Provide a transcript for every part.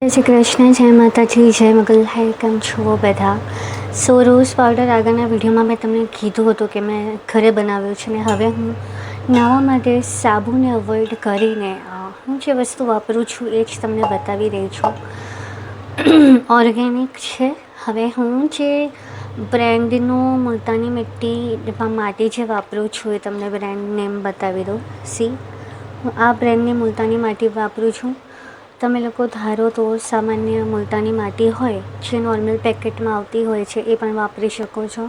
જય શ્રી કૃષ્ણ, જય માતાજી, જય મંગલહારી. કેમ છો બધા? રોઝ પાવડર આગળના વિડીયોમાં મેં તમને કીધું હતું કે મેં ઘરે બનાવ્યું છે ને હવે હું નાહવા માટે સાબુને અવોઇડ કરીને હું જે વસ્તુ વાપરું છું એ જ તમને બતાવી રહી છું. ઓર્ગેનિક છે. હવે હું જે બ્રેન્ડનું મુલતાની મિટ્ટી માટી જે વાપરું છું એ તમને બ્રેન્ડ નેમ બતાવી દઉં. હું આ બ્રેન્ડની મુલતાની માટી વાપરું છું. તમે લોકો ધારો તો સામાન્ય મુલતાની માટી હોય જે નોર્મલ પેકેટમાં આવતી હોય છે એ પણ વાપરી શકો છો.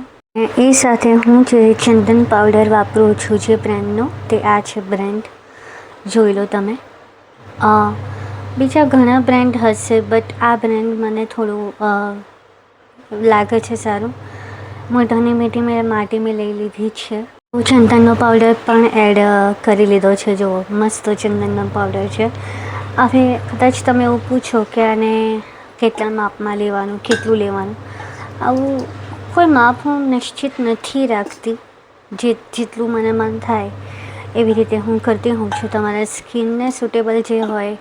એ સાથે હું જે ચંદન પાવડર વાપરું છું જે બ્રેન્ડનો, તે આ છે બ્રેન્ડ, જોઈ લો તમે. બીજા ઘણા બ્રેન્ડ હશે બટ આ બ્રેન્ડ મને થોડું લાગે છે સારું. મુલતાની માટી મેં લઈ લીધી છે. ચંદનનો પાવડર પણ એડ કરી લીધો છે. જુઓ, મસ્ત ચંદનનો પાવડર છે. હવે કદાચ તમે એવું પૂછો કે આને કેટલા માપમાં લેવાનું, કેટલું લેવાનું, આવું કોઈ માપ હું નિશ્ચિત નથી રાખતી. જેટલું મને મન થાય એવી રીતે હું કરતી હોઉં છું. તમારા સ્કિનને સૂટેબલ જે હોય,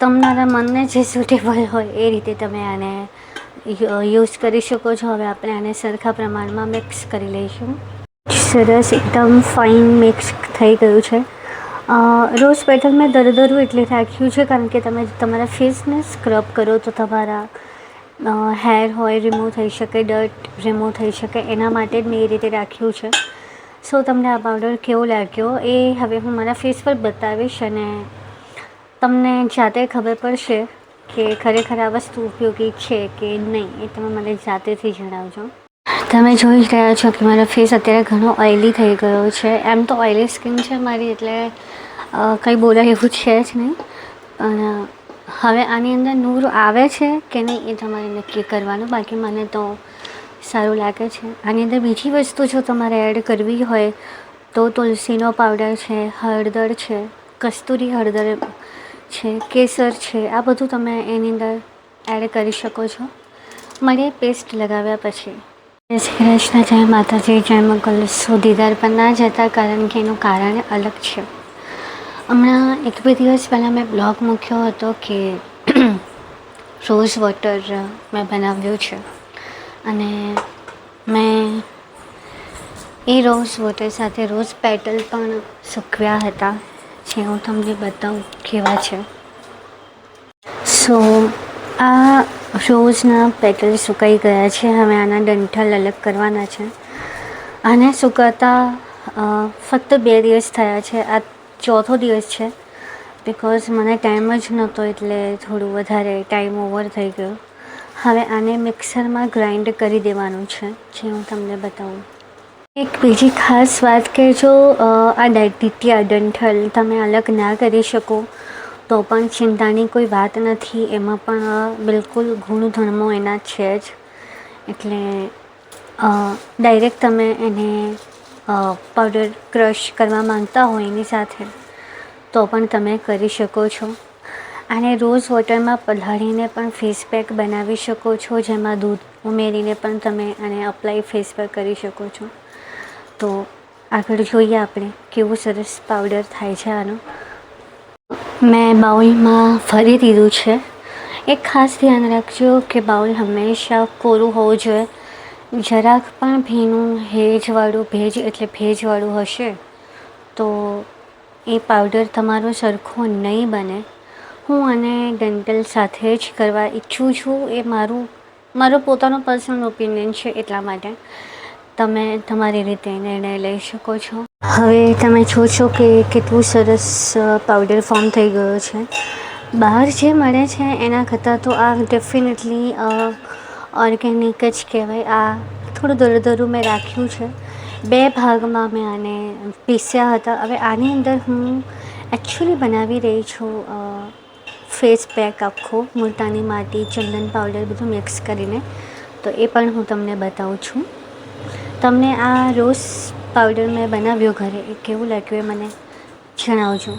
તમારા મનને જે સૂટેબલ હોય એ રીતે તમે આને યુઝ કરી શકો છો. હવે આપણે આને સરખા પ્રમાણમાં મિક્સ કરી લઈશું. સરસ એકદમ ફાઇન મિક્સ થઈ ગયું છે. રોઝ પેટલ મેં દરદરું એટલે રાખ્યું છે કારણ કે તમે તમારા ફેસને સ્ક્રબ કરો તો તમારા હેર હોય રિમૂવ થઈ શકે, ડર્ટ રિમૂવ થઈ શકે, એના માટે જ મેં એ રીતે રાખ્યું છે. તમને આ પાવડર કેવો લાગ્યો એ હવે હું મારા ફેસ પર બતાવીશ અને તમને જાતે ખબર પડશે કે ખરેખર આ વસ્તુ ઉપયોગી છે કે નહીં, એ તમે મને જાતેથી જણાવજો. તમે જોઈ રહ્યા છો કે મારો ફેસ અત્યારે ઘણો ઓઇલી થઈ ગયો છે. એમ તો ઓઇલી સ્કિન છે મારી, એટલે કંઈ બોલાય એવું છે જ નહીં. પણ હવે આની અંદર નૂર આવે છે કે નહીં એ તમારે નક્કી કરવાનું. બાકી મને તો સારું લાગે છે. આની અંદર બીજી વસ્તુ જો તમારે એડ કરવી હોય તો તુલસીનો પાવડર છે, હળદર છે, કસ્તુરી હળદર છે, કેસર છે, આ બધું તમે એની અંદર એડ કરી શકો છો. મળીએ પેસ્ટ લગાવ્યા પછી. જય શ્રી કૃષ્ણ, જય માતાજી, જય મંગલ. દીદાર પર ના જતા કારણ કે એનું કારણ અલગ છે. હમણાં 1-2 દિવસ પહેલાં મેં બ્લોગ મૂક્યો હતો કે રોઝ વોટર મેં બનાવ્યું છે અને મેં એ રોઝ વોટર સાથે રોઝ પેટલ પણ સૂકવ્યા હતા, જે હું તમને બતાવું કેવા છે. આ રોઝના પેટલ સુકાઈ ગયા છે. હવે આના ડંઠલ અલગ કરવાના છે. આને સુકાતા ફક્ત 2 દિવસ થયા છે. આ ચોથો દિવસ છે બિકોઝ મને ટાઈમ જ નહોતો એટલે થોડું વધારે ટાઈમ ઓવર થઈ ગયો. હવે આને મિક્સરમાં ગ્રાઇન્ડ કરી દેવાનું છે, જે હું તમને બતાવું. એક બીજી ખાસ વાત કે જો આ ડાયટિટિયા ડંઠલ તમે અલગ ના કરી શકો તો પણ ચિંતાની કોઈ વાત નથી. એમાં પણ બિલકુલ ગુણધર્મો એના છે જ. એટલે ડાયરેક્ટ તમે એને પાવડર ક્રશ કરવા માંગતા હોય એની સાથે તો પણ તમે કરી શકો છો. આને રોઝ વોટરમાં પલાળીને પણ ફેસ પેક બનાવી શકો છો, જેમાં દૂધ ઉમેરીને પણ તમે આને અપ્લાય ફેસ પર કરી શકો છો. તો આગળ જોઈએ આપણે કેવું સરસ પાવડર થાય છે આનો. મેં બાઉલમાં ભરી દીધું છે. એક ખાસ ધ્યાન રાખજો કે બાઉલ હંમેશા કોરું હોવું જોઈએ. જરાક પણ ભેજવાળું હશે તો એ પાવડર તમારો સરખો નહીં બને. હું આને ડંઠલ સાથે જ કરવા ઈચ્છું છું. એ મારો પોતાનો પર્સનલ ઓપિનિયન છે, એટલા માટે તમે તમારી રીતે નિર્ણય લઈ શકો છો. હવે તમે જોશો કે કેટલું સરસ પાવડર ફોર્મ થઈ ગયો છે. બહાર જે મળે છે એના કરતાં તો આ ડેફિનેટલી ઓર્ગેનિક જ કહેવાય. આ થોડું દરદરું મેં રાખ્યું છે. 2 ભાગમાં મેં આને પીસ્યા હતા. હવે આની અંદર હું એકચ્યુઅલી બનાવી રહી છું ફેસ પેક આખો, મુલતાની માટી, ચંદન પાવડર બધું મિક્સ કરીને. તો એ પણ હું તમને બતાવું છું. તમને આ રોઝ પાવડર મેં બનાવ્યો ઘરે, એ કેવું લાગ્યું એ મને જણાવજો.